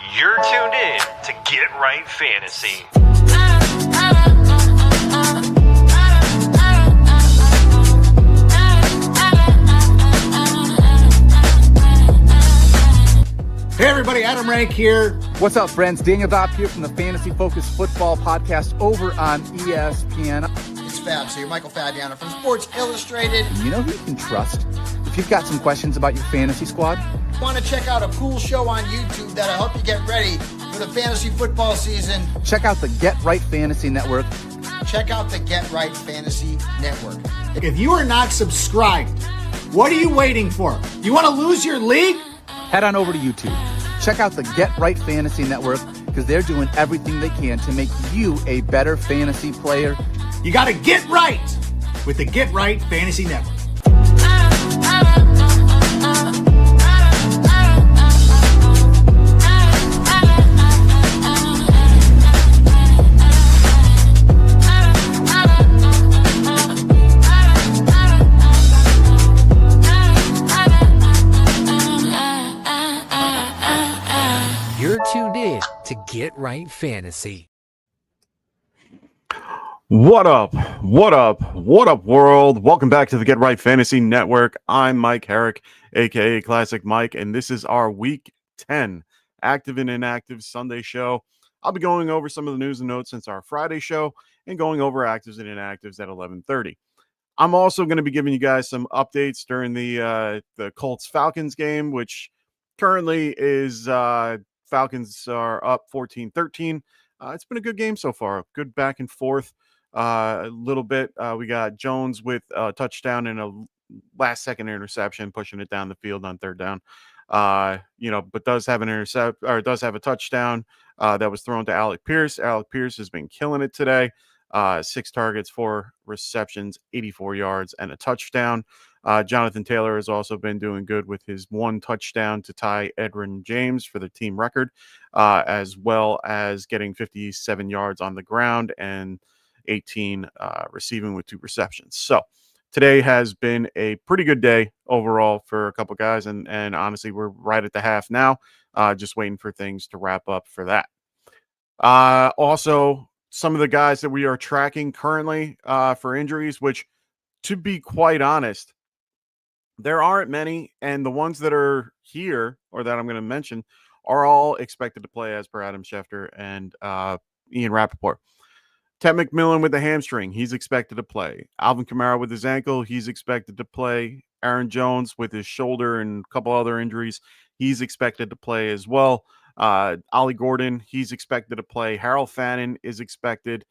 You're tuned in to Get Right Fantasy. Hey everybody, Adam Rank here. What's up, friends? Daniel Dopp here from the Fantasy Focused Football Podcast over on ESPN. It's Fab, so you're Michael Fabiano from Sports Illustrated. You know who you can trust if you've got some questions about your fantasy squad? Want to check out a cool show on YouTube that'll help you get ready for the fantasy football season? Check out the Get Right Fantasy Network. Check out the Get Right Fantasy Network. If you are not subscribed, what are you waiting for? You want to lose your league? Head on over to YouTube. Check out the Get Right Fantasy Network because they're doing everything they can to make you a better fantasy player. You got to get right with the Get Right Fantasy Network. You're tuned in to Get Right Fantasy. What up? What up? What up, world? Welcome back to the Get Right Fantasy Network. I'm Mike Herrick, aka Classic Mike, and this is our Week 10 Active and Inactive Sunday show. I'll be going over some of the news and notes since our Friday show and going over actives and inactives at 11:30. I'm also going to be giving you guys some updates during the Colts-Falcons game, which currently is Falcons are up 14-13. It's been a good game so far. Good back and forth a little bit. We got Jones with a touchdown and a last-second interception, pushing it down the field on third down. But does have a touchdown that was thrown to Alec Pierce. Alec Pierce has been killing it today. 6 targets, 4 receptions, 84 yards, and a touchdown. Jonathan Taylor has also been doing good with his 1 touchdown to tie Edgerrin James for the team record, as well as getting 57 yards on the ground and 18 receiving with 2 receptions. So today has been a pretty good day overall for a couple guys, and honestly, we're right at the half now, just waiting for things to wrap up for that. Also, some of the guys that we are tracking currently for injuries, which, to be quite honest, there aren't many, and the ones that are here or that I'm going to mention are all expected to play as per Adam Schefter and Ian Rappaport. Ted McMillan with the hamstring, he's expected to play. Alvin Kamara with his ankle, he's expected to play. Aaron Jones with his shoulder and a couple other injuries, he's expected to play as well. Ollie Gordon, he's expected to play. Harold Fannin is expected.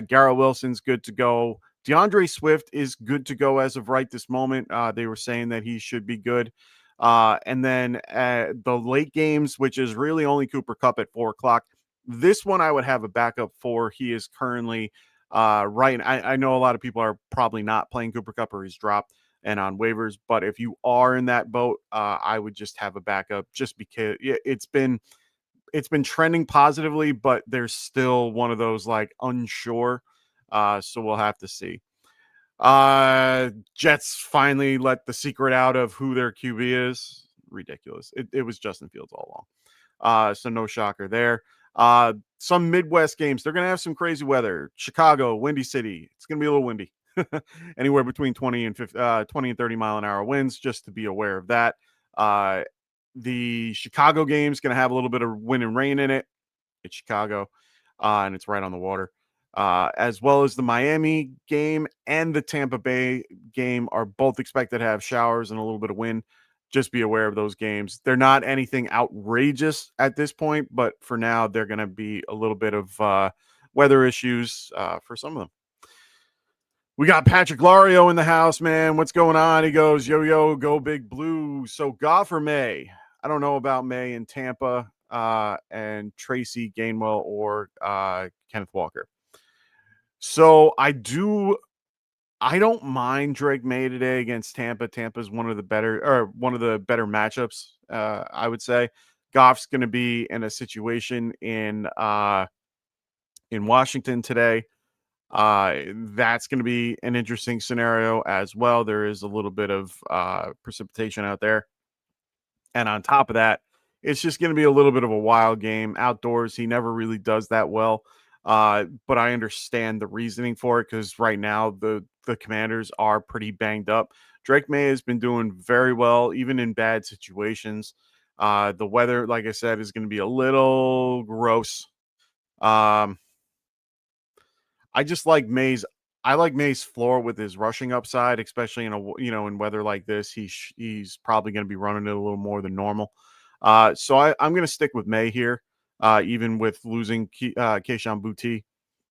Garrett Wilson's good to go. DeAndre Swift is good to go as of right this moment. They were saying that he should be good. And then the late games, which is really only Cooper Kupp at 4 o'clock. This one I would have a backup for. He is currently right. I know a lot of people are probably not playing Cooper Kupp or he's dropped and on waivers. But if you are in that boat, I would just have a backup just because it's been trending positively, but there's still one of those like unsure. So we'll have to see. Jets finally let the secret out of who their QB is. Ridiculous. It was Justin Fields all along. So no shocker there. Some Midwest games, they're going to have some crazy weather. Chicago, Windy City. It's going to be a little windy. Anywhere between 20 and 30 mile an hour winds, just to be aware of that. The Chicago game is going to have a little bit of wind and rain in it. It's Chicago, and it's right on the water. As well as the Miami game and the Tampa Bay game are both expected to have showers and a little bit of wind. Just be aware of those games. They're not anything outrageous at this point, but for now, they're going to be a little bit of weather issues for some of them. We got Patrick Lario in the house, man. What's going on? He goes, yo, go Big Blue. So Goff or May? I don't know about May in Tampa and Tracy Gainwell or Kenneth Walker. So I don't mind Drake May today against Tampa. Tampa's one of the better matchups, I would say. Goff's going to be in a situation in Washington today. That's going to be an interesting scenario as well. There is a little bit of precipitation out there. And on top of that, It's just going to be a little bit of a wild game. Outdoors, he never really does that well. But I understand the reasoning for it because right now the Commanders are pretty banged up. Drake May has been doing very well, even in bad situations. The weather, like I said, is going to be a little gross. Um, I just like May's. I like May's floor with his rushing upside, especially in in weather like this. He's probably going to be running it a little more than normal. So I'm going to stick with May here, even with losing Keishawn Boutte.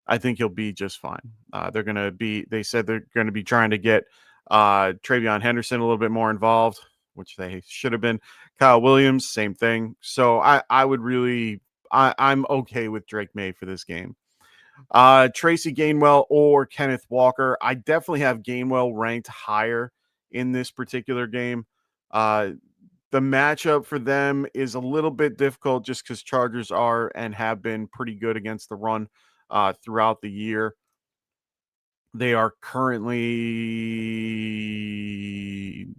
I think he'll be just fine. They're going to be. They said they're going to be trying to get Travion Henderson a little bit more involved, which they should have been. Kyle Williams, same thing. So I would really. I'm okay with Drake May for this game. Tracy Gainwell or Kenneth Walker. I definitely have Gainwell ranked higher in this particular game. The matchup for them is a little bit difficult just because Chargers are and have been pretty good against the run throughout the year. They are currently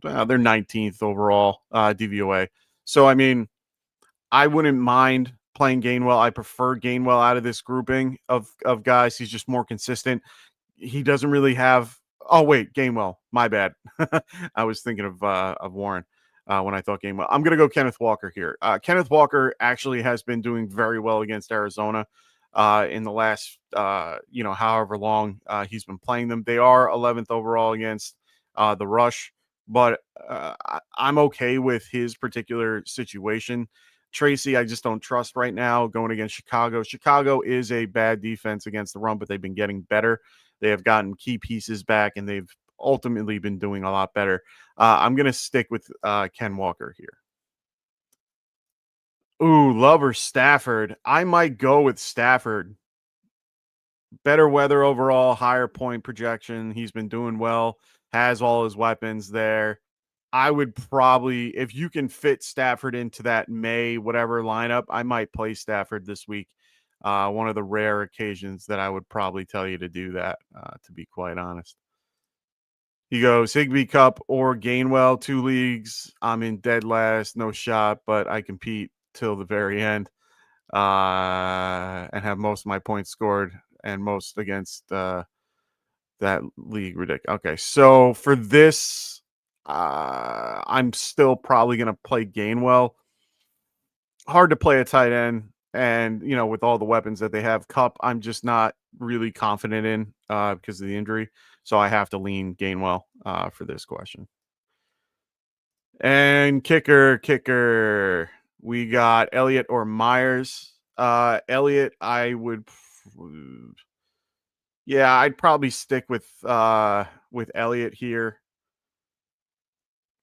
they're 19th overall DVOA. So I mean, I wouldn't mind playing Gainwell. I prefer Gainwell out of this grouping of guys. He's just more consistent. He doesn't really have. Oh wait, Gainwell. My bad. I was thinking of Warren when I thought Gainwell. I'm gonna go Kenneth Walker here. Kenneth Walker actually has been doing very well against Arizona in the last however long he's been playing them. They are 11th overall against the rush, but I'm okay with his particular situation. Tracy, I just don't trust right now going against Chicago. Chicago is a bad defense against the run, but they've been getting better. They have gotten key pieces back, and they've ultimately been doing a lot better. I'm going to stick with Ken Walker here. Ooh, Love or Stafford. I might go with Stafford. Better weather overall, higher point projection. He's been doing well, has all his weapons there. I would probably, if you can fit Stafford into that May whatever lineup, I might play Stafford this week. One of the rare occasions that I would probably tell you to do that, to be quite honest. He goes Higbee Cup or Gainwell, 2 leagues. I'm in dead last, no shot, but I compete till the very end and have most of my points scored and most against that league. Ridiculous. Okay, so for this, I'm still probably going to play Gainwell. Hard to play a tight end, and with all the weapons that they have, Cup, I'm just not really confident in because of the injury. So I have to lean Gainwell for this question. And kicker. We got Elliott or Myers. Elliott, I'd probably stick with Elliott here.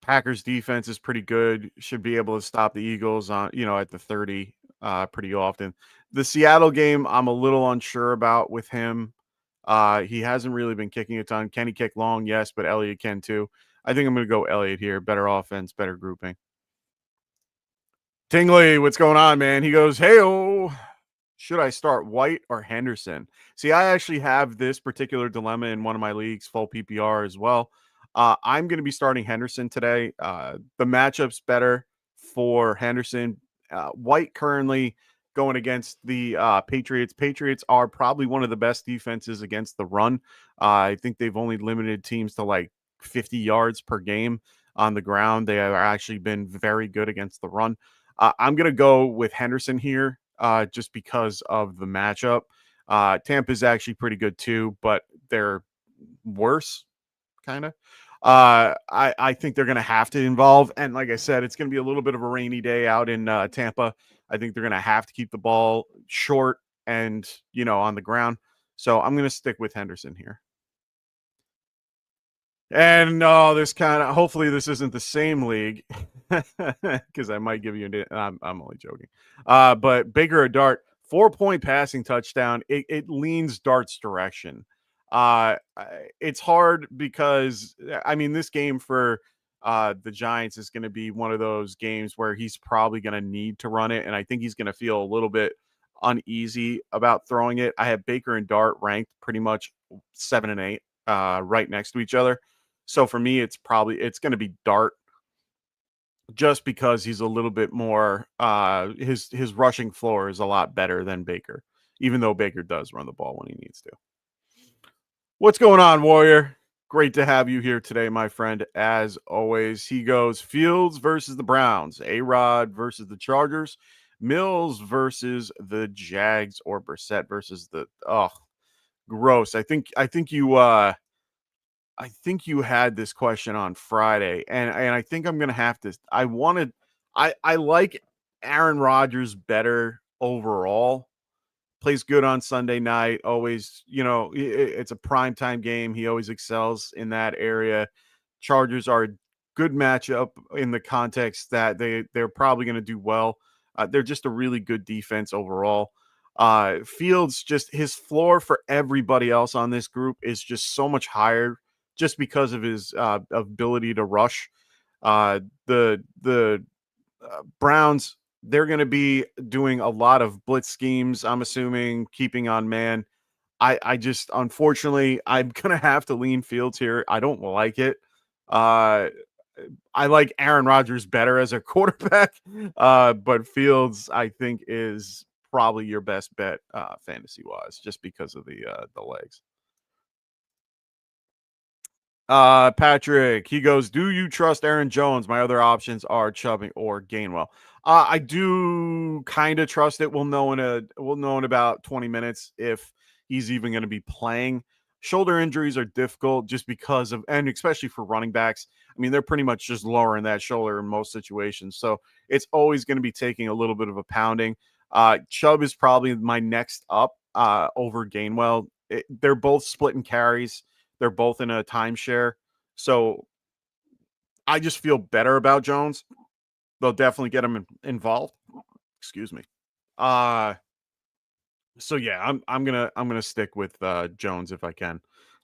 Packers defense is pretty good. Should be able to stop the Eagles on, at the 30 pretty often. The Seattle game, I'm a little unsure about with him. He hasn't really been kicking a ton. Can he kick long? Yes, but Elliott can too. I think I'm going to go Elliott here. Better offense, better grouping. Tingley, what's going on, man? He goes, hey-oh. Should I start White or Henderson? See, I actually have this particular dilemma in one of my leagues, full PPR as well. I'm going to be starting Henderson today. The matchup's better for Henderson. White currently going against the Patriots. Patriots are probably one of the best defenses against the run. I think they've only limited teams to like 50 yards per game on the ground. They have actually been very good against the run. I'm going to go with Henderson here just because of the matchup. Tampa's actually pretty good too, but they're worse, kind of. I think they're going to have to involve. And like I said, it's going to be a little bit of a rainy day out in Tampa. I think they're going to have to keep the ball short and, on the ground. So I'm going to stick with Henderson here. And hopefully this isn't the same league because I might give you I'm only joking. But Baker or Dart, 4-point passing touchdown. It leans Dart's direction. It's hard because this game for the Giants is going to be one of those games where he's probably going to need to run it. And I think he's going to feel a little bit uneasy about throwing it. I have Baker and Dart ranked pretty much 7 and 8 right next to each other. So for me, it's going to be Dart. just because he's a little bit more his rushing floor is a lot better than Baker, even though Baker does run the ball when he needs to. What's going on, Warrior? Great to have you here today, my friend. As always, he goes Fields versus the Browns, A-Rod versus the Chargers, Mills versus the Jags, or Brissett versus the gross. I think you had this question on Friday, and I think I'm gonna have to. I like Aaron Rodgers better overall. Plays good on Sunday night. Always, it's a primetime game. He always excels in that area. Chargers are a good matchup in the context that they're probably going to do well. They're just a really good defense overall. Fields, just his floor for everybody else on this group is just so much higher, just because of his ability to rush. The Browns, they're going to be doing a lot of blitz schemes, I'm assuming, keeping on man. I just, unfortunately, I'm going to have to lean Fields here. I don't like it. I like Aaron Rodgers better as a quarterback, but Fields, I think, is probably your best bet fantasy-wise, just because of the legs. Patrick, he goes, do you trust Aaron Jones? My other options are Chubb or Gainwell. I do kind of trust it. We'll know in about 20 minutes if he's even going to be playing. Shoulder injuries are difficult just because of, and especially for running backs. I mean, they're pretty much just lowering that shoulder in most situations. So it's always going to be taking a little bit of a pounding. Chubb is probably my next up over Gainwell. They're both splitting carries. They're both in a timeshare. So I just feel better about Jones. They'll definitely get him involved. Excuse me. So yeah, I'm gonna stick with Jones if I can,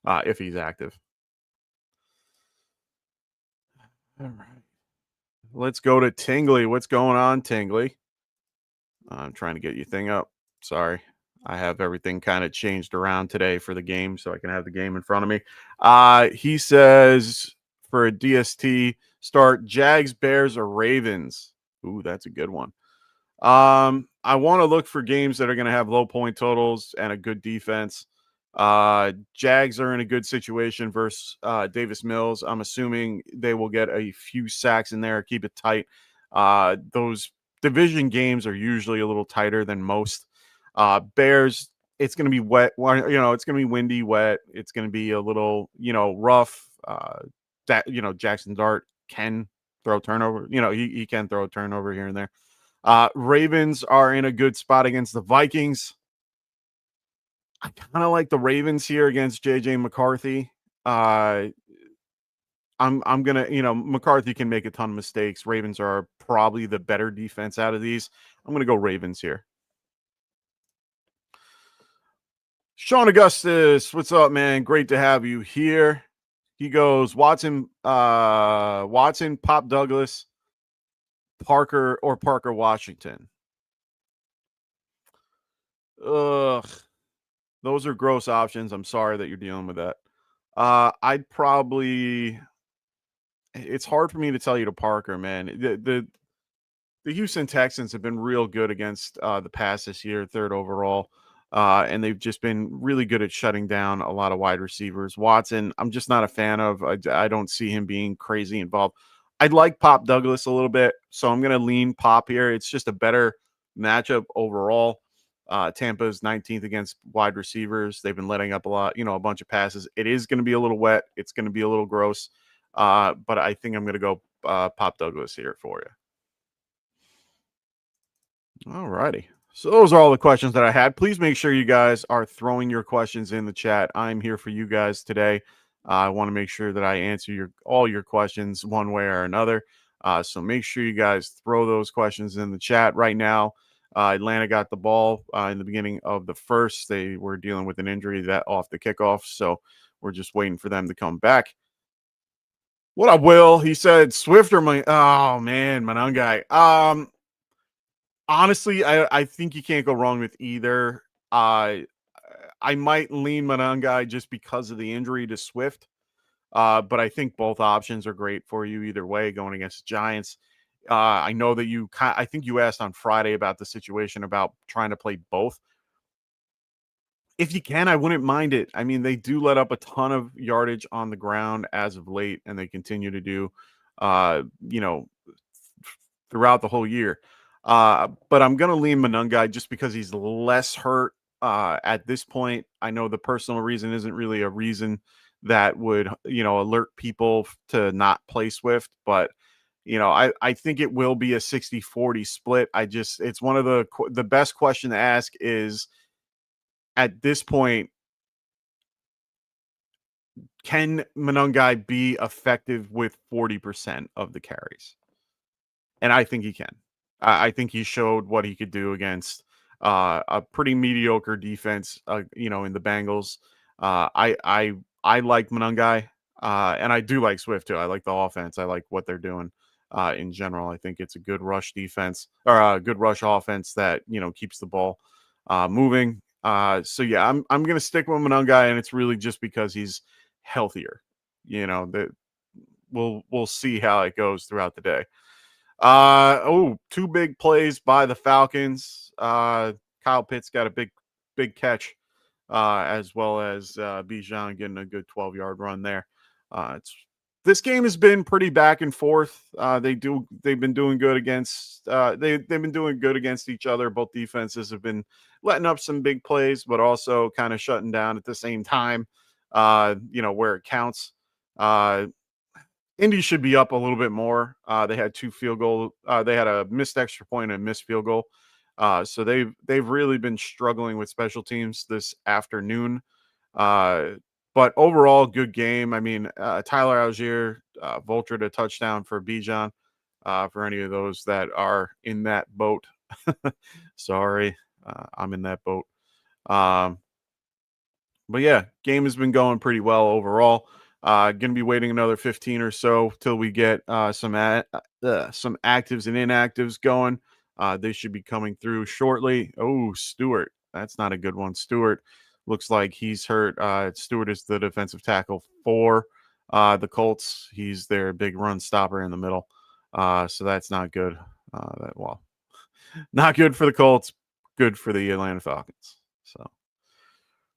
if he's active. All right. Let's go to Tingley. What's going on, Tingley? I'm trying to get your thing up. Sorry. I have everything kind of changed around today for the game so I can have the game in front of me. He says for a DST, start Jags, Bears, or Ravens. Ooh, that's a good one. I want to look for games that are going to have low point totals and a good defense. Jags are in a good situation versus Davis Mills. I'm assuming they will get a few sacks in there, keep it tight. Those division games are usually a little tighter than most. Bears, it's going to be wet. It's going to be windy, wet. It's going to be a little, rough. Jackson Dart can throw turnover. He can throw a turnover here and there. Ravens are in a good spot against the Vikings. I kind of like the Ravens here against JJ McCarthy. I'm gonna, McCarthy can make a ton of mistakes. Ravens are probably the better defense out of these. I'm gonna go Ravens here. Sean Augustus, what's up, man? Great to have you here. He goes Watson, Pop Douglas, Parker Washington. Ugh. Those are gross options. I'm sorry that you're dealing with that. I'd probably. It's hard for me to tell you to Parker, man. The Houston Texans have been real good against the pass this year, third overall, and they've just been really good at shutting down a lot of wide receivers. Watson, I'm just not a fan of. I don't see him being crazy involved. I'd like Pop Douglas a little bit, so I'm going to lean Pop here. It's just a better matchup overall. Tampa's 19th against wide receivers. They've been letting up a lot, a bunch of passes. It is going to be a little wet. It's going to be a little gross. But I think I'm going to go Pop Douglas here for you. All righty. So those are all the questions that I had. Please make sure you guys are throwing your questions in the chat. I'm here for you guys today. I want to make sure that I answer all your questions one way or another. So make sure you guys throw those questions in the chat right now. Atlanta got the ball in the beginning of the first. They were dealing with an injury that off the kickoff, so we're just waiting for them to come back. What up, Will? He said Swift or oh man, Manungai. Honestly, I think you can't go wrong with either. I might lean Manungai just because of the injury to Swift. But I think both options are great for you either way going against the Giants. I know that I think you asked on Friday about the situation about trying to play both. If you can, I wouldn't mind it. I mean, they do let up a ton of yardage on the ground as of late, and they continue to do, you know, throughout the whole year. But I'm going to lean Monungai just because he's less hurt at this point. I know the personal reason isn't really a reason that would, alert people to not play Swift, but I think it will be a 60-40 split. It's one of the best question to ask is at this point, can Monungai be effective with 40% of the carries? And I think he can. I think he showed what he could do against a pretty mediocre defense, in the Bengals. I like Monungai, and I do like Swift too. I like the offense. I like what they're doing in general. I think it's a good rush defense or a good rush offense that keeps the ball moving. So yeah, I'm gonna stick with Monungai, and it's really just because he's healthier. That we'll see how it goes throughout the day. Two big plays by the Falcons. Kyle Pitts got a big catch, as well as Bijan getting a good 12-yard run there. This game has been pretty back and forth. They've been doing good against they've been doing good against each other. Both defenses have been letting up some big plays, but also kind of shutting down at the same time. Where it counts. Indy should be up a little bit more. They had two field goal. They had a missed extra point and a missed field goal. So they've really been struggling with special teams this afternoon. But overall, good game. I mean, Tyler Algier vultured a touchdown for Bijan. For any of those that are in that boat, sorry, I'm in that boat. But yeah, game has been going pretty well overall. Going to be waiting another 15 or so till we get some actives and inactives going. They should be coming through shortly. Oh, Stewart. That's not a good one. Stewart looks like he's hurt. Stewart is the defensive tackle for the Colts. He's their big run stopper in the middle. So that's not good. Not good for the Colts. Good for the Atlanta Falcons. So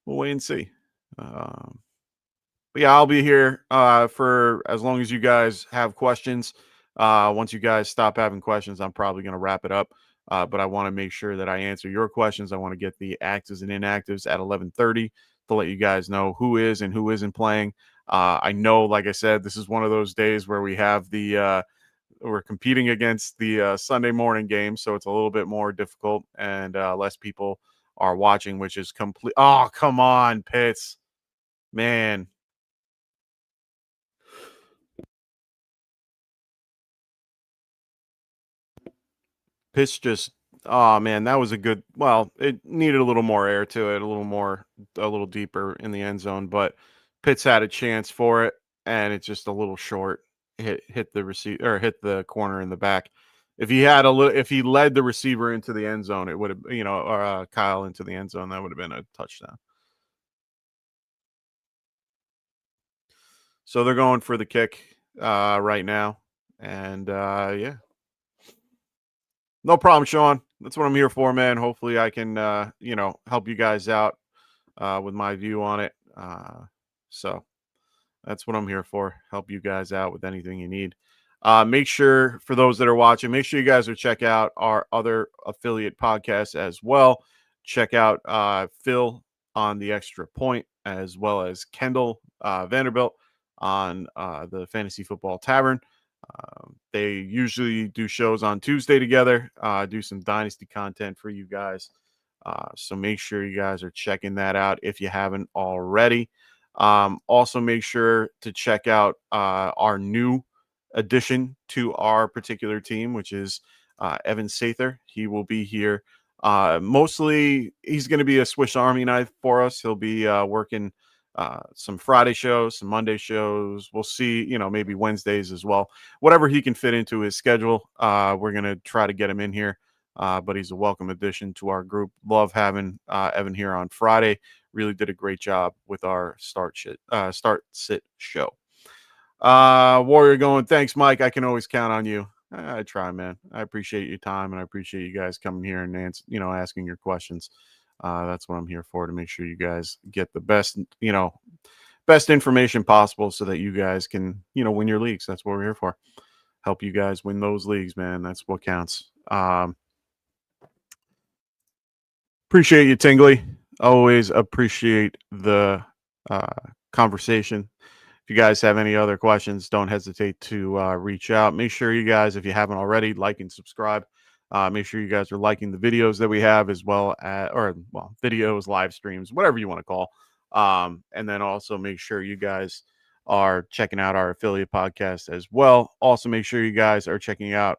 we'll wait and see. But yeah, I'll be here for as long as you guys have questions. Once you guys stop having questions, I'm probably going to wrap it up. But I want to make sure that I answer your questions. I want to get the actives and inactives at 11:30 to let you guys know who is and who isn't playing. I know, like I said, this is one of those days where we have we're competing against the Sunday morning game, so it's a little bit more difficult and less people are watching, which is complete. Oh, come on, Pitts, man. Pitts just, oh man, that was a good. Well, it needed a little more air to it, a little deeper in the end zone. But Pitts had a chance for it, and it's just a little short. Hit the receiver or hit the corner in the back. If he led the receiver into the end zone, it would have, or Kyle into the end zone, that would have been a touchdown. So they're going for the kick right now, and yeah. No problem, Sean. That's what I'm here for, man. Hopefully I can, help you guys out with my view on it. So that's what I'm here for. Help you guys out with anything you need. Make sure, for those that are watching, make sure you guys are check out our other affiliate podcasts as well. Check out Phil on the Extra Point, as well as Kendall VanDerBilt on the Fantasy Football Tavern. They usually do shows on Tuesday together, do some Dynasty content for you guys. So make sure you guys are checking that out if you haven't already. Also, make sure to check out our new addition to our particular team, which is Evan Sather. He will be here. Mostly, he's going to be a Swiss Army knife for us. He'll be working some Friday shows, some Monday shows. We'll see, maybe Wednesdays as well. Whatever he can fit into his schedule, we're going to try to get him in here. But he's a welcome addition to our group. Love having Evan here on Friday. Really did a great job with our start sit show. Warrior going, thanks, Mike. I can always count on you. I try, man. I appreciate your time, and I appreciate you guys coming here and asking your questions. That's what I'm here for, to make sure you guys get the best information possible so that you guys can, win your leagues. That's what we're here for. Help you guys win those leagues, man. That's what counts. Appreciate you, Tingley. Always appreciate the conversation. If you guys have any other questions, don't hesitate to reach out. Make sure you guys, if you haven't already, like and subscribe. Make sure you guys are liking the videos that we have, as well as, videos, live streams, whatever you want to call. And then also make sure you guys are checking out our affiliate podcast as well. Also, make sure you guys are checking out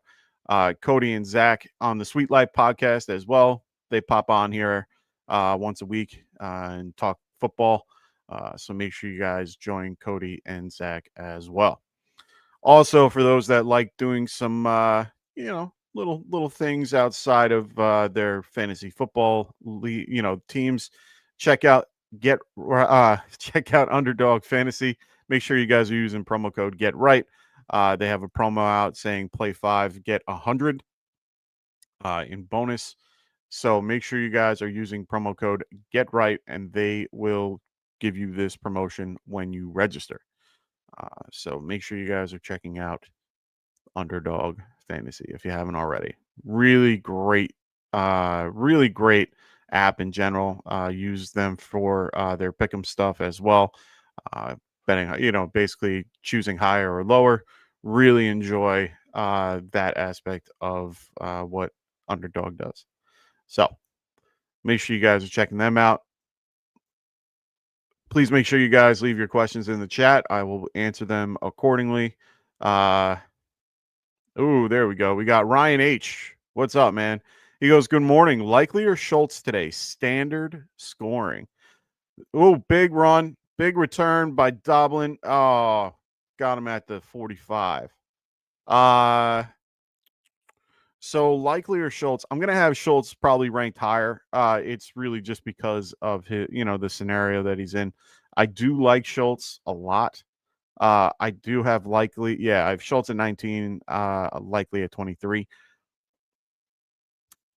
Cody and Zach on the Sweet Life podcast as well. They pop on here once a week and talk football. So make sure you guys join Cody and Zach as well. Also, for those that like doing some, little things outside of their fantasy football, teams, check out check out Underdog Fantasy. Make sure you guys are using promo code Get Right. They have a promo out saying play 5, get 100 in bonus. So make sure you guys are using promo code Get Right, and they will give you this promotion when you register. So make sure you guys are checking out Underdog Fantasy if you haven't already. Really great app in general. Use them for their pick'em stuff as well. Betting, basically choosing higher or lower. Really enjoy that aspect of what Underdog does. So make sure you guys are checking them out. Please make sure you guys leave your questions in the chat. I will answer them accordingly. There we go. We got Ryan H. What's up, man? He goes, good morning. Likely or Schultz today? Standard scoring. Big run. Big return by Dublin. Oh, got him at the 45. So likely or Schultz, I'm going to have Schultz probably ranked higher. It's really just because of his, the scenario that he's in. I do like Schultz a lot. I do have likely. Yeah, I have Schultz at 19, likely at 23.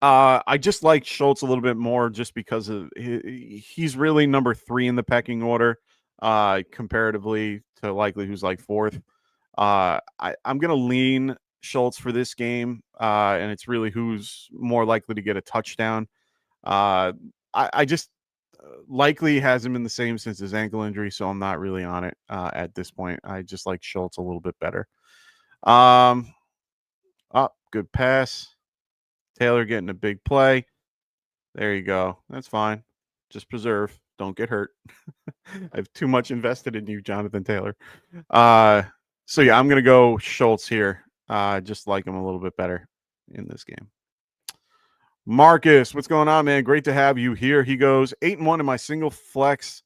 I just like Schultz a little bit more just because of he's really number 3 in the pecking order, comparatively to likely who's like 4th. I'm going to lean Schultz for this game, and it's really who's more likely to get a touchdown. I just likely hasn't been the same since his ankle injury, so I'm not really on it at this point. I just like Schultz a little bit better. Good pass. Taylor getting a big play. There you go. That's fine. Just preserve. Don't get hurt. I have too much invested in you, Jonathan Taylor. So yeah, I'm going to go Schultz here. Just like him a little bit better in this game. Marcus, what's going on, man? Great to have you here. He goes 8-1 in my single flex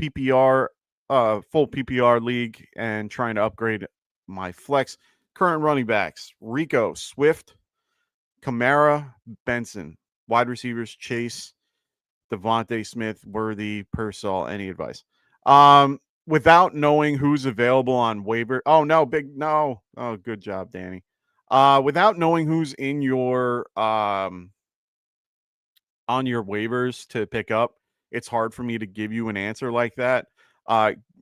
PPR, full PPR league, and trying to upgrade my flex. Current running backs: Rico, Swift, Kamara, Benson. Wide receivers: Chase, Devontae Smith, Worthy, Purcell. Any advice? Without knowing who's available on waiver. Oh, no, no. Oh, good job, Danny. Without knowing who's in your on your waivers to pick up, it's hard for me to give you an answer like that.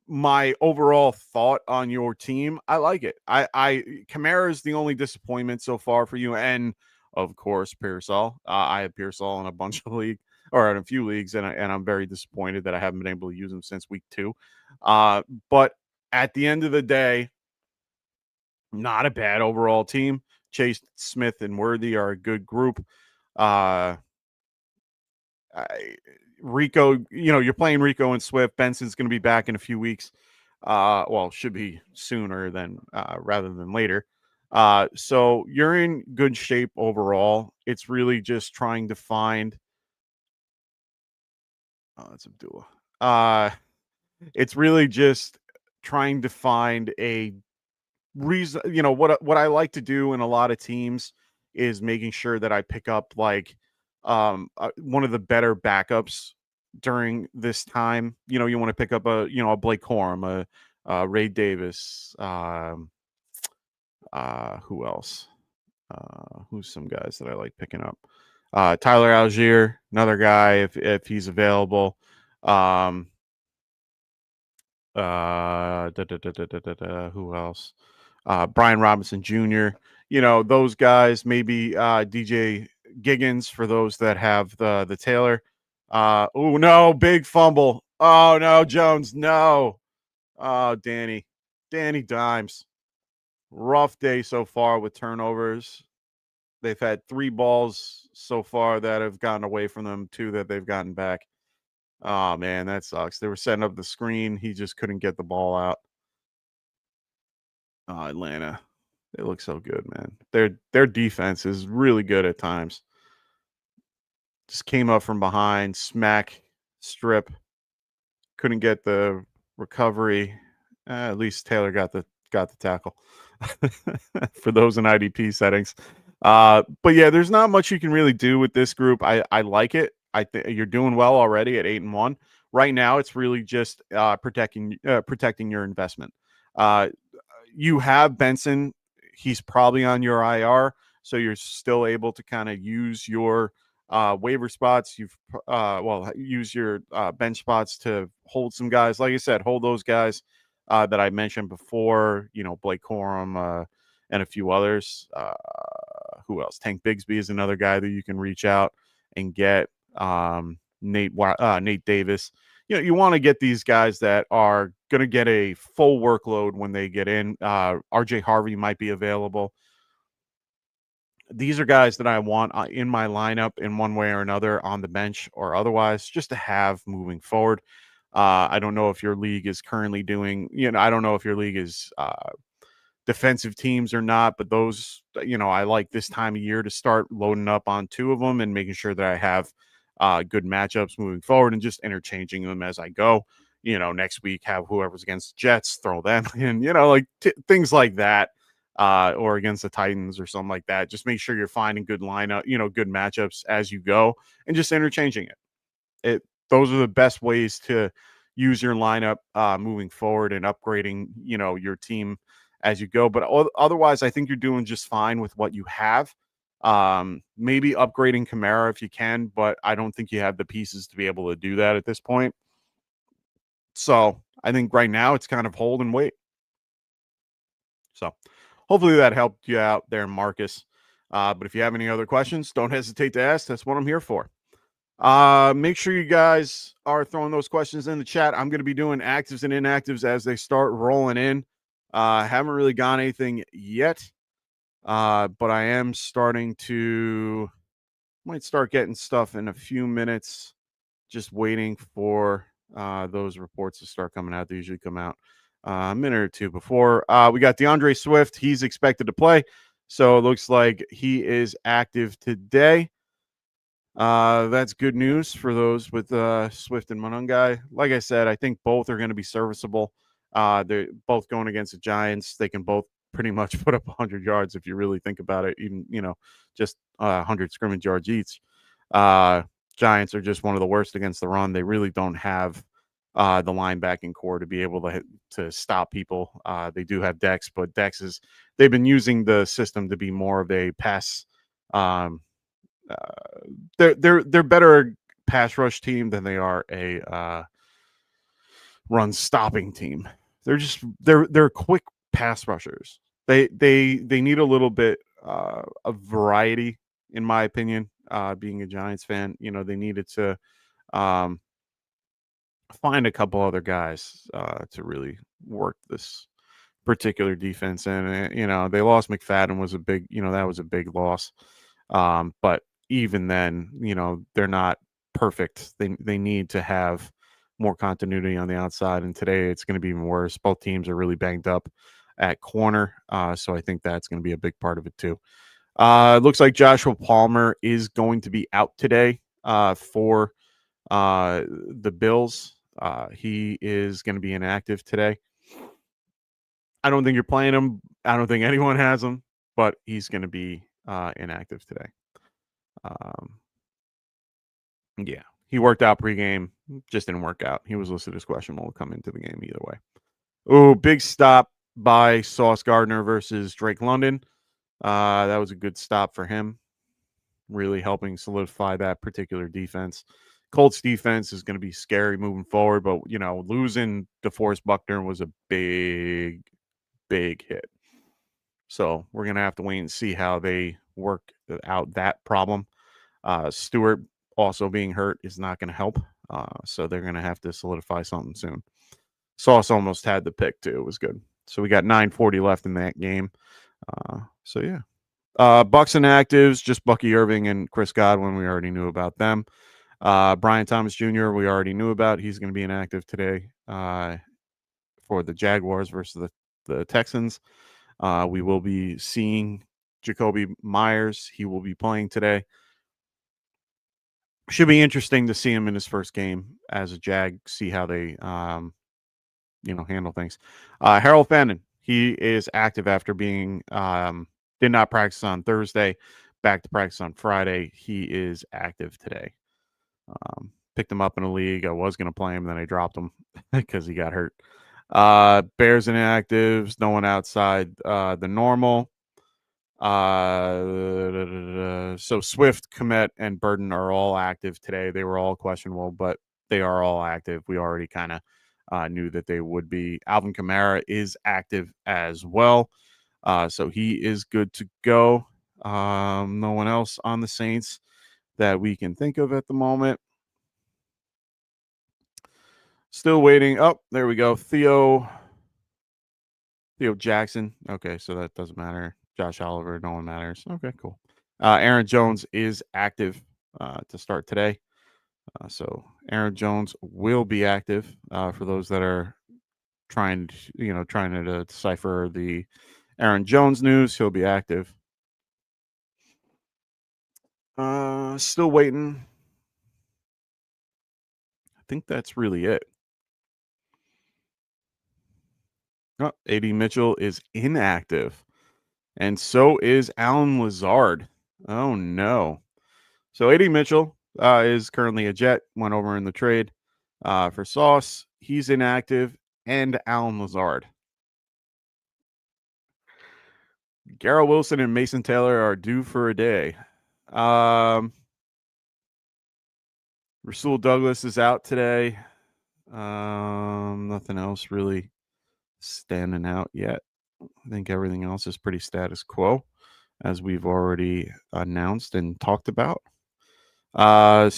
My overall thought on your team, I like it. Kamara is the only disappointment so far for you, and of course Pearsall. I have Pearsall in a bunch of in a few leagues, and I'm very disappointed that I haven't been able to use him since week 2. But at the end of the day, not a bad overall team. Chase, Smith, and Worthy are a good group. Rico, you're playing Rico and Swift. Benson's going to be back in a few weeks. Should be sooner than rather than later. So you're in good shape overall. It's really just trying to find. Oh, that's Abdullah. It's really just trying to find a reason. What I like to do in a lot of teams is making sure that I pick up one of the better backups during this time. You want to pick up a Blake Corum, a Ray Davis, who else? Who's some guys that I like picking up? Tyler Algier, another guy if he's available. Who else? Brian Robinson Jr. You know, those guys, maybe DJ Giggins for those that have the Taylor. Oh no, big fumble. Oh no, Jones, no. Oh, Danny Dimes. Rough day so far with turnovers. They've had 3 balls so far that have gotten away from them, 2 that they've gotten back. Oh man, that sucks. They were setting up the screen. He just couldn't get the ball out. Oh, Atlanta. They look so good, man. Their defense is really good at times. Just came up from behind, smack, strip. Couldn't get the recovery. At least Taylor got the tackle for those in IDP settings. But yeah, there's not much you can really do with this group. I like it. I think you're doing well already at 8-1. Right now, it's really just protecting your investment. You have Benson. He's probably on your IR, so you're still able to kind of use your waiver spots. You've use your bench spots to hold some guys. Like I said, hold those guys that I mentioned before. You know, Blake Corum and a few others. Who else? Tank Bigsby is another guy that you can reach out and get. Nate Davis. You know, you want to get these guys that are going to get a full workload when they get in. RJ Harvey might be available. These are guys that I want in my lineup in one way or another on the bench or otherwise, just to have moving forward. I don't know if your league is currently doing, I don't know if your league is defensive teams or not, but those, I like this time of year to start loading up on 2 of them and making sure that I have good matchups moving forward and just interchanging them as I go. Next week have whoever's against the Jets, throw them in, things like that, or against the Titans or something like that. Just make sure you're finding good lineup, good matchups as you go and just interchanging it. Those are the best ways to use your lineup moving forward and upgrading, your team as you go. But otherwise, I think you're doing just fine with what you have. Maybe upgrading Kamara if you can, but I don't think you have the pieces to be able to do that at this point. So I think right now it's kind of hold and wait. So hopefully that helped you out there, Marcus. But if you have any other questions, don't hesitate to ask. That's what I'm here for. Make sure you guys are throwing those questions in the chat. I'm going to be doing actives and inactives as they start rolling in. Haven't really got anything yet. But I am might start getting stuff in a few minutes. Just waiting for those reports to start coming out. They usually come out a minute or 2 before. We got DeAndre Swift. He's expected to play. So it looks like he is active today. That's good news for those with Swift and Monungai. Like I said, I think both are going to be serviceable. They're both going against the Giants. They can both pretty much put up 100 yards if you really think about it, even, just 100 scrimmage yards each. Giants are just one of the worst against the run. They really don't have the linebacking core to be able to stop people. They do have Dex, but they've been using the system to be more of a pass. They're better pass rush team than they are a run stopping team. They're quick pass rushers. They need a little bit of variety, in my opinion. Being a Giants fan, they needed to find a couple other guys to really work this particular defense. And they lost McFadden, was a big, that was a big loss. But even then, they're not perfect. They need to have more continuity on the outside. And today it's going to be even worse. Both teams are really banged up at corner. So I think that's going to be a big part of it too. It looks like Joshua Palmer is going to be out today for the Bills. He is going to be inactive today. I don't think you're playing him. I don't think anyone has him, but he's going to be inactive today. Yeah, he worked out pregame, just didn't work out. He was listed as questionable to come into the game either way. Oh, big stop by Sauce Gardner versus Drake London. That was a good stop for him, really helping solidify that particular defense. Colts defense is going to be scary moving forward, but losing DeForest Buckner was a big hit. So we're going to have to wait and see how they work out that problem. Stewart also being hurt is not going to help. So they're going to have to solidify something soon. Sauce almost had the pick too. It was good. So we got 9:40 left in that game. So yeah. Bucks and actives, just Bucky Irving and Chris Godwin. We already knew about them. Brian Thomas Jr. we already knew about. He's going to be inactive today for the Jaguars versus the Texans. We will be seeing Jacoby Myers. He will be playing today. Should be interesting to see him in his first game as a Jag, see how they handle things. Harold Fannin, he is active after being did not practice on Thursday, back to practice on Friday. He is active today. Picked him up in a league. I was going to play him, then I dropped him because he got hurt. Bears and inactives, no one outside the normal. So Swift, Komet, and Burden are all active today. They were all questionable, but they are all active. We already kind of knew that they would be. Alvin Kamara is active as well. So he is good to go. No one else on the Saints that we can think of at the moment. Still waiting. Oh, there we go. Theo Jackson. Okay, so that doesn't matter. Josh Oliver, no one matters. Okay, cool. Aaron Jones is active to start today. So Aaron Jones will be active for those that are trying to decipher the Aaron Jones news. He'll be active. Still waiting. I think that's really it. Oh, AD Mitchell is inactive. And so is Alan Lazard. Oh, no. So AD Mitchell is currently a Jet, went over in the trade for Sauce. He's inactive, and Alan Lazard. Garrett Wilson and Mason Taylor are due for a day. Rasul Douglas is out today. Nothing else really standing out yet. I think everything else is pretty status quo, as we've already announced and talked about. Ramondre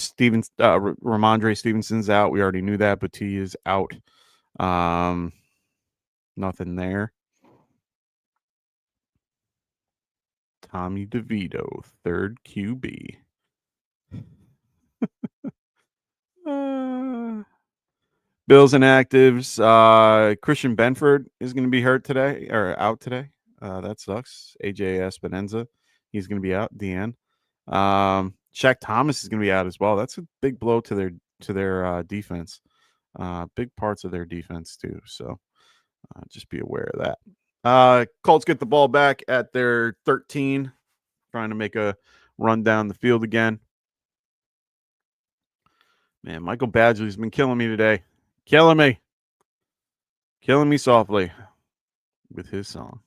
Stevenson's out. We already knew that, but T is out. Nothing there. Tommy DeVito, third QB. Bills and actives. Christian Benford is going to be hurt today or out today. That sucks. AJ Espinoza, he's going to be out. Deanne. Shaq Thomas is going to be out as well. That's a big blow to their defense. Big parts of their defense too. So just be aware of that. Colts get the ball back at their 13, trying to make a run down the field again. Man, Michael Badgley's been killing me today. Killing me softly with his song.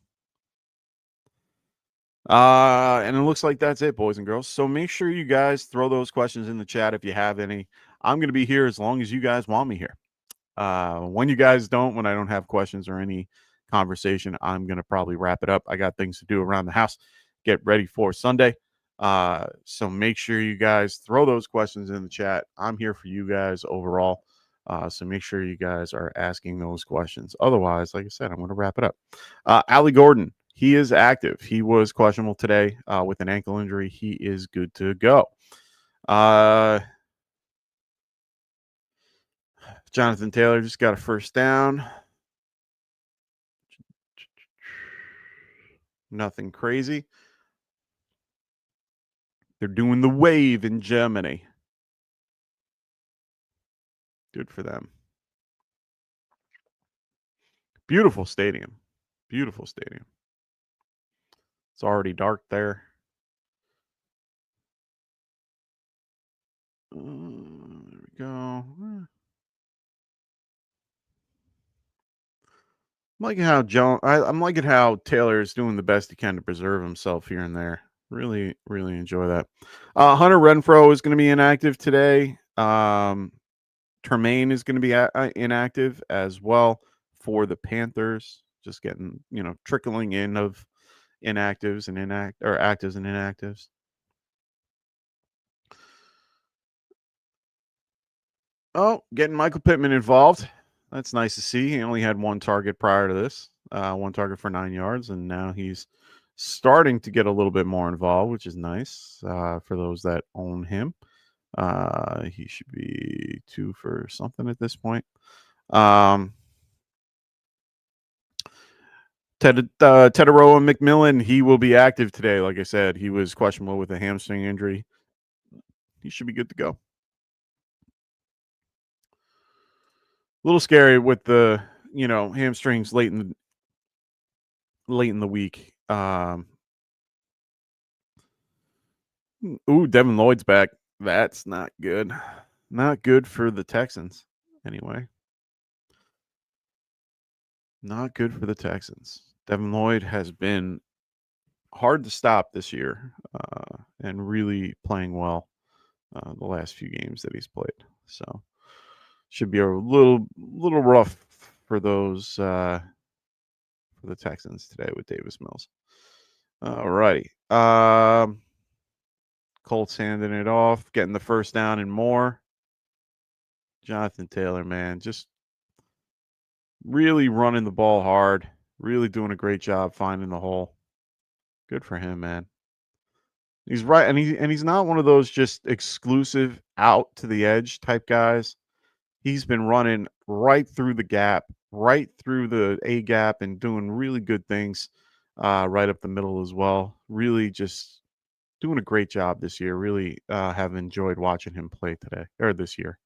And it looks like that's it, boys and girls. So make sure you guys throw those questions in the chat if you have any. I'm going to be here as long as you guys want me here. When you guys don't, when I don't have questions or any conversation, I'm going to probably wrap it up. I got things to do around the house, get ready for Sunday. So make sure you guys throw those questions in the chat. I'm here for you guys overall. So make sure you guys are asking those questions. Otherwise, like I said, I'm going to wrap it up. Ali Gordon, he is active. He was questionable today with an ankle injury. He is good to go. Jonathan Taylor just got a first down. Nothing crazy. They're doing the wave in Germany. Good for them. Beautiful stadium. Beautiful stadium. It's already dark there. There we go. I'm liking how Taylor is doing the best he can to preserve himself here and there. Really, really enjoy that. Hunter Renfrow is going to be inactive today. Tremaine is going to be inactive as well for the Panthers. Just getting, trickling in of inactives and actives and inactives. Oh, getting Michael Pittman involved. That's nice to see. He only had one target prior to this, one target for 9 yards, and now he's starting to get a little bit more involved, which is nice for those that own him. He should be 2 for something at this point. Teteroa McMillan, he will be active today. Like I said, he was questionable with a hamstring injury. He should be good to go. A little scary with the hamstrings late in the week. Devin Lloyd's back. That's not good. Not good for the Texans. Anyway, not good for the Texans. Devin Lloyd has been hard to stop this year, and really playing well the last few games that he's played. So should be a little rough for those for the Texans today with Davis Mills. All righty. Colts handing it off, getting the first down and more. Jonathan Taylor, man, just really running the ball hard, really doing a great job finding the hole. Good for him, man. He's right, and he's not one of those just exclusive out to the edge type guys. He's been running right through the gap, right through the A gap, and doing really good things right up the middle as well. Really just doing a great job this year. Really have enjoyed watching him play today or this year.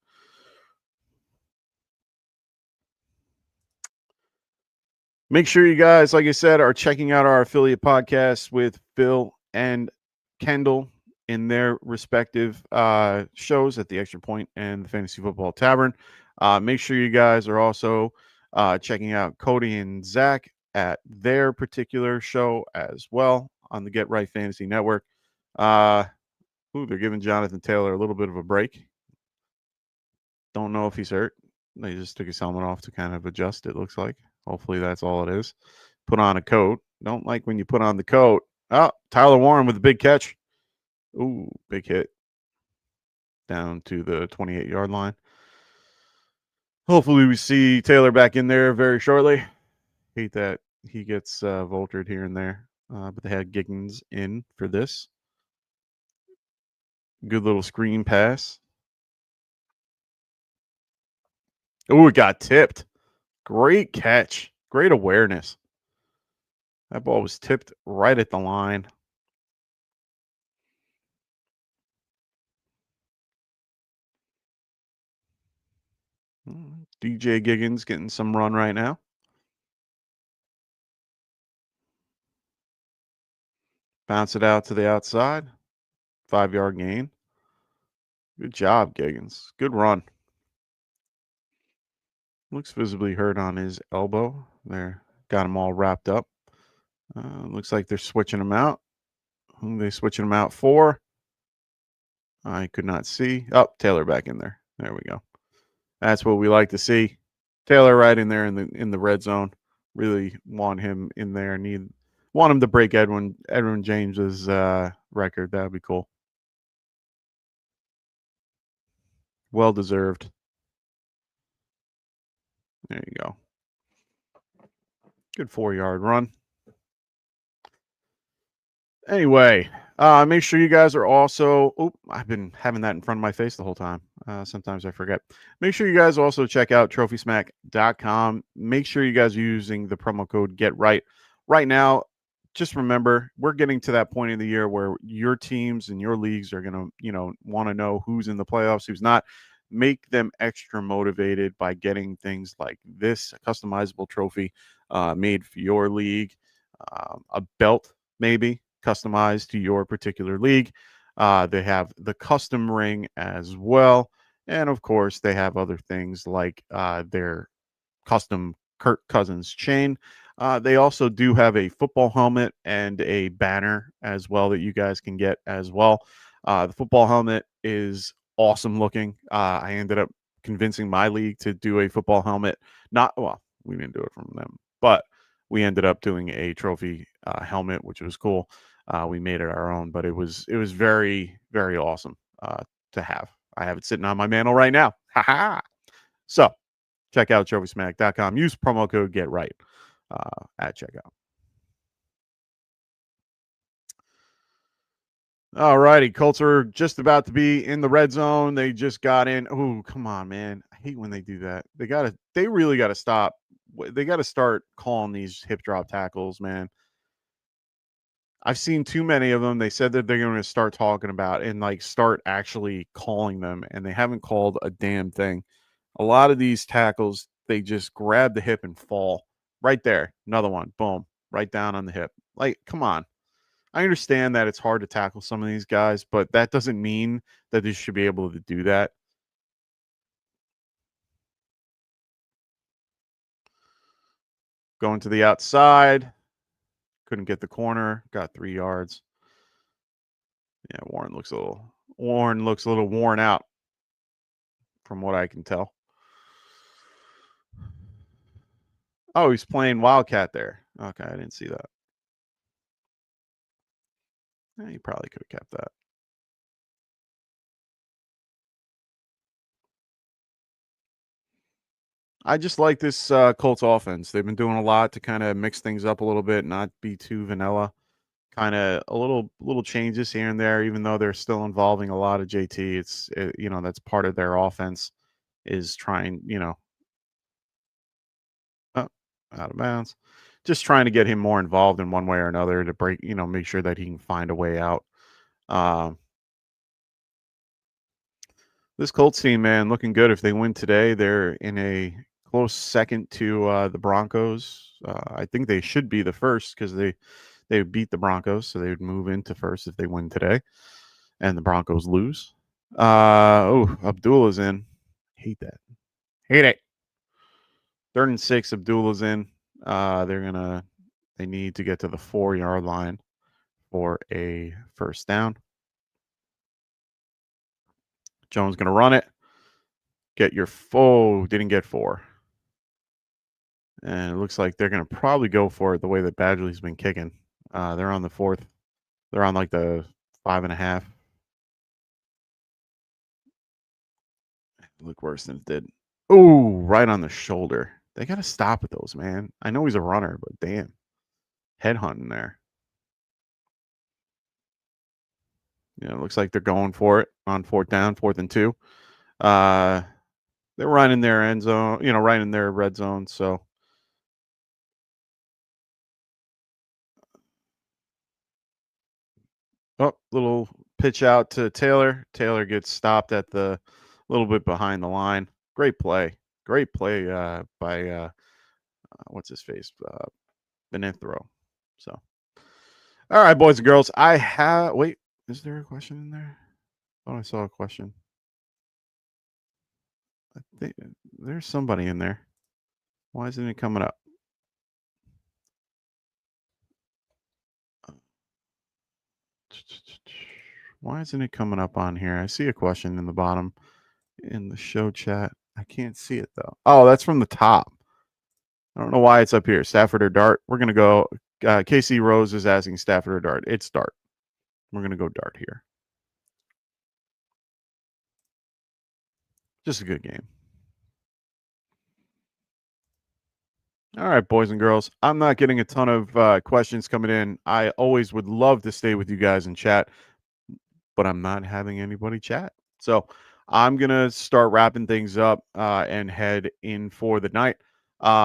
Make sure you guys, like I said, are checking out our affiliate podcasts with Phil and Kendall in their respective shows at the Extra Point and the Fantasy Football Tavern. Make sure you guys are also checking out Cody and Zach at their particular show as well on the Get Right Fantasy Network. They're giving Jonathan Taylor a little bit of a break. Don't know if he's hurt. They just took his helmet off to kind of adjust, it looks like. Hopefully that's all it is. Put on a coat. Don't like when you put on the coat. Oh, Tyler Warren with a big catch. Ooh, big hit. Down to the 28-yard line. Hopefully we see Taylor back in there very shortly. Hate that he gets vultured here and there. But they had Giggins in for this. Good little screen pass. Oh, it got tipped. Great catch. Great awareness. That ball was tipped right at the line. DJ Giggins getting some run right now. Bounce it out to the outside. 5-yard gain. Good job, Giggins. Good run. Looks visibly hurt on his elbow. There, got him all wrapped up. Looks like they're switching him out. Who are they switching him out for? I could not see. Oh, Taylor back in there. There we go. That's what we like to see. Taylor right in there in the red zone. Really want him in there. Want him to break Edwin James's record. That would be cool. Well deserved. There you go. Good 4-yard run. Anyway, make sure you guys are also. Oh, I've been having that in front of my face the whole time. Sometimes I forget. Make sure you guys also check out TrophySmack.com. Make sure you guys are using the promo code GetRight. Right now, just remember, we're getting to that point in the year where your teams and your leagues are going to, want to know who's in the playoffs, who's not. Make them extra motivated by getting things like this, a customizable trophy made for your league, a belt maybe customized to your particular league. They have the custom ring as well. And of course, they have other things like their custom Kirk Cousins chain. They also do have a football helmet and a banner as well that you guys can get as well. The football helmet is awesome looking. I ended up convincing my league to do a football helmet. We didn't do it from them, but we ended up doing a trophy helmet, which was cool. We made it our own, but it was very, very awesome to have. I have it sitting on my mantle right now. Ha. So check out trophysmack.com. Use promo code GetRight at checkout. All righty, Colts are just about to be in the red zone. They just got in. Oh, come on, man! I hate when they do that. They really gotta stop. They gotta start calling these hip drop tackles, man. I've seen too many of them. They said that they're going to start talking about and like start actually calling them, and they haven't called a damn thing. A lot of these tackles, they just grab the hip and fall right there. Another one, boom, right down on the hip. Like, come on. I understand that it's hard to tackle some of these guys, but that doesn't mean that they should be able to do that. Going to the outside. Couldn't get the corner. Got 3 yards. Yeah, Warren looks a little worn out from what I can tell. Oh, he's playing Wildcat there. Okay, I didn't see that. He probably could have kept that. I just like this Colts offense. They've been doing a lot to kind of mix things up a little bit, not be too vanilla. Kind of a little changes here and there, even though they're still involving a lot of JT. That's part of their offense is trying, out of bounds, just trying to get him more involved in one way or another to make sure that he can find a way out. This Colts team, man, looking good. If they win today, they're in a close second to the Broncos. I think they should be the first because they beat the Broncos, so they would move into first if they win today, and the Broncos lose. Abdullah's in. Hate that. Hate it. 3rd and 6. Abdullah's in. They need to get to the 4-yard line for a first down. Jones going to run it. Didn't get 4. And it looks like they're going to probably go for it the way that Badgley's been kicking. They're on the 4th. They're on like the 5.5. Look worse than it did. Oh, right on the shoulder. They got to stop with those, man. I know he's a runner, but damn. Headhunting there. Yeah, it looks like they're going for it on 4th down, 4th and 2. They're right in their end zone, right in their red zone. So little pitch out to Taylor. Taylor gets stopped at the little bit behind the line. Great play by what's his face, Benethro. So, all right, boys and girls. Is there a question in there? Oh, I saw a question. I think there's somebody in there. Why isn't it coming up? Why isn't it coming up on here? I see a question in the bottom in the show chat. I can't see it though. Oh, that's from the top. I don't know why it's up here. Stafford or Dart? We're going to go. KC Rose is asking Stafford or Dart. It's Dart. We're going to go Dart here. Just a good game. All right, boys and girls. I'm not getting a ton of questions coming in. I always would love to stay with you guys and chat, but I'm not having anybody chat. So I'm going to start wrapping things up and head in for the night.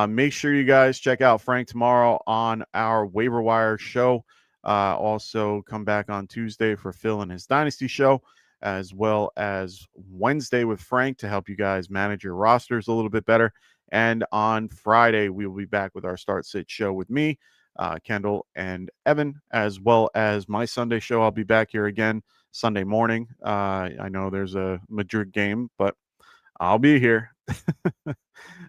Make sure you guys check out Frank tomorrow on our waiver wire show. Also come back on Tuesday for Phil and his Dynasty show, as well as Wednesday with Frank to help you guys manage your rosters a little bit better. And on Friday, we will be back with our Start Sit show with me, Kendall, and Evan, as well as my Sunday show. I'll be back here again Sunday morning. I know there's a Madrid game, but I'll be here.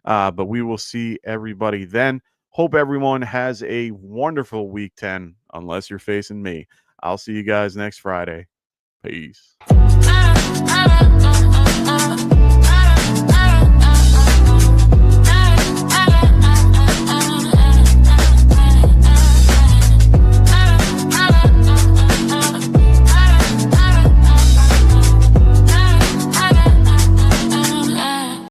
But we will see everybody then. Hope everyone has a wonderful week 10, unless you're facing me. I'll see you guys next Friday. Peace.